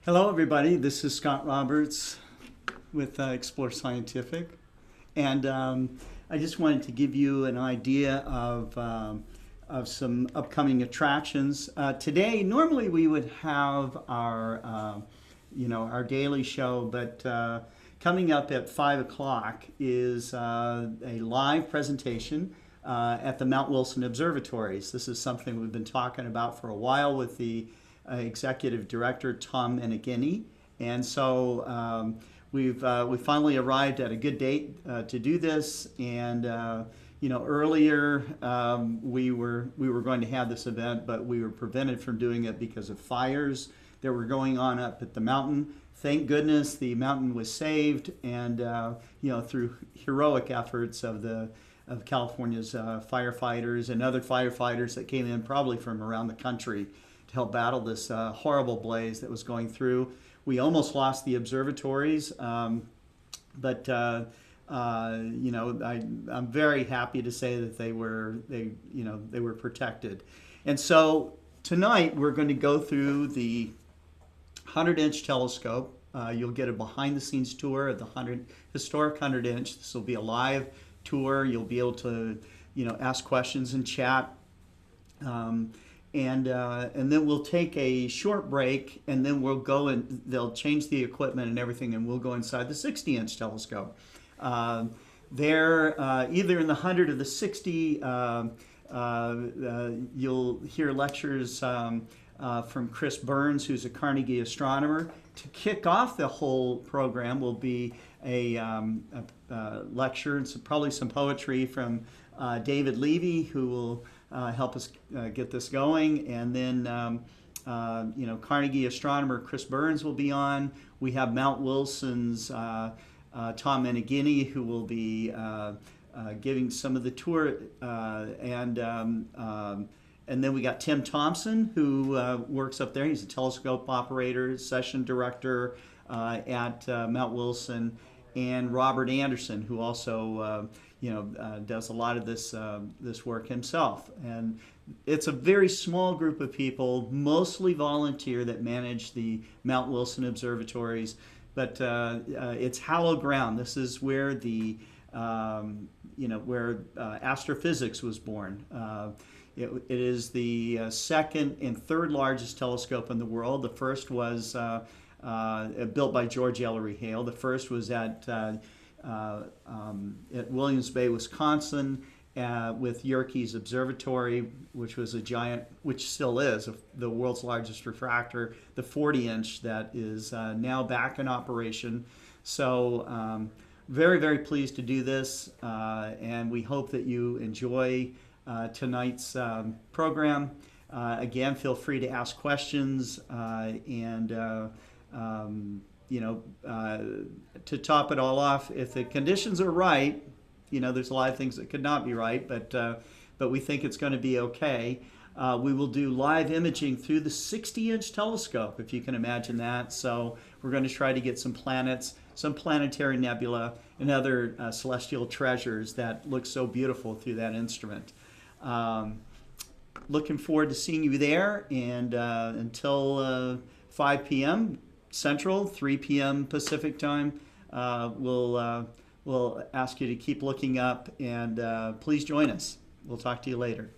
Hello, everybody. This is Scott Roberts with Explore Scientific. And I just wanted to give you an idea of some upcoming attractions. Today, normally we would have our daily show, but coming up at 5 o'clock is a live presentation at the Mount Wilson Observatories. This is something we've been talking about for a while with the Executive Director Tom Meneghini, and so we finally arrived at a good date to do this. And earlier we were going to have this event, but we were prevented from doing it because of fires that were going on up at the mountain. Thank goodness the mountain was saved, and through heroic efforts of California's firefighters and other firefighters that came in probably from around the country to help battle this horrible blaze that was going through. We almost lost the observatories, but I'm very happy to say that they were protected. And so tonight we're going to go through the 100-inch telescope. You'll get a behind-the-scenes tour of the historic 100-inch. This will be a live tour. You'll be able to ask questions and chat. And then we'll take a short break, and then we'll go and they'll change the equipment and everything, and we'll go inside the 60-inch telescope. There, either in the 100 or the 60, you'll hear lectures from Chris Burns, who's a Carnegie astronomer. To kick off the whole program will be a lecture and probably some poetry from David Levy, who will help us get this going. And then Carnegie astronomer Chris Burns will be on. We have Mount Wilson's Tom Meneghini, who will be giving some of the tour, and then we got Tim Thompson, who works up there. He's a telescope operator, session director at Mount Wilson, and Robert Anderson, who also does a lot of this work himself. And it's a very small group of people, mostly volunteer, that manage the Mount Wilson observatories. But it's hallowed ground. This is where where astrophysics was born. It is the second and third largest telescope in the world. The first was built by George Ellery Hale. The first was at Williams Bay, Wisconsin, with Yerkes Observatory, which was a giant, which still is the world's largest refractor, the 40-inch that is now back in operation. So very, very pleased to do this, and we hope that you enjoy tonight's program. Again, feel free to ask questions, and to top it all off, if the conditions are right, there's a lot of things that could not be right, but we think it's going to be okay. We will do live imaging through the 60-inch telescope, if you can imagine that. So we're going to try to get some planets, some planetary nebula, and other celestial treasures that look so beautiful through that instrument. Looking forward to seeing you there, and until 5 p.m. Central, 3 p.m. Pacific time, we'll ask you to keep looking up, and please join us. We'll talk to you later.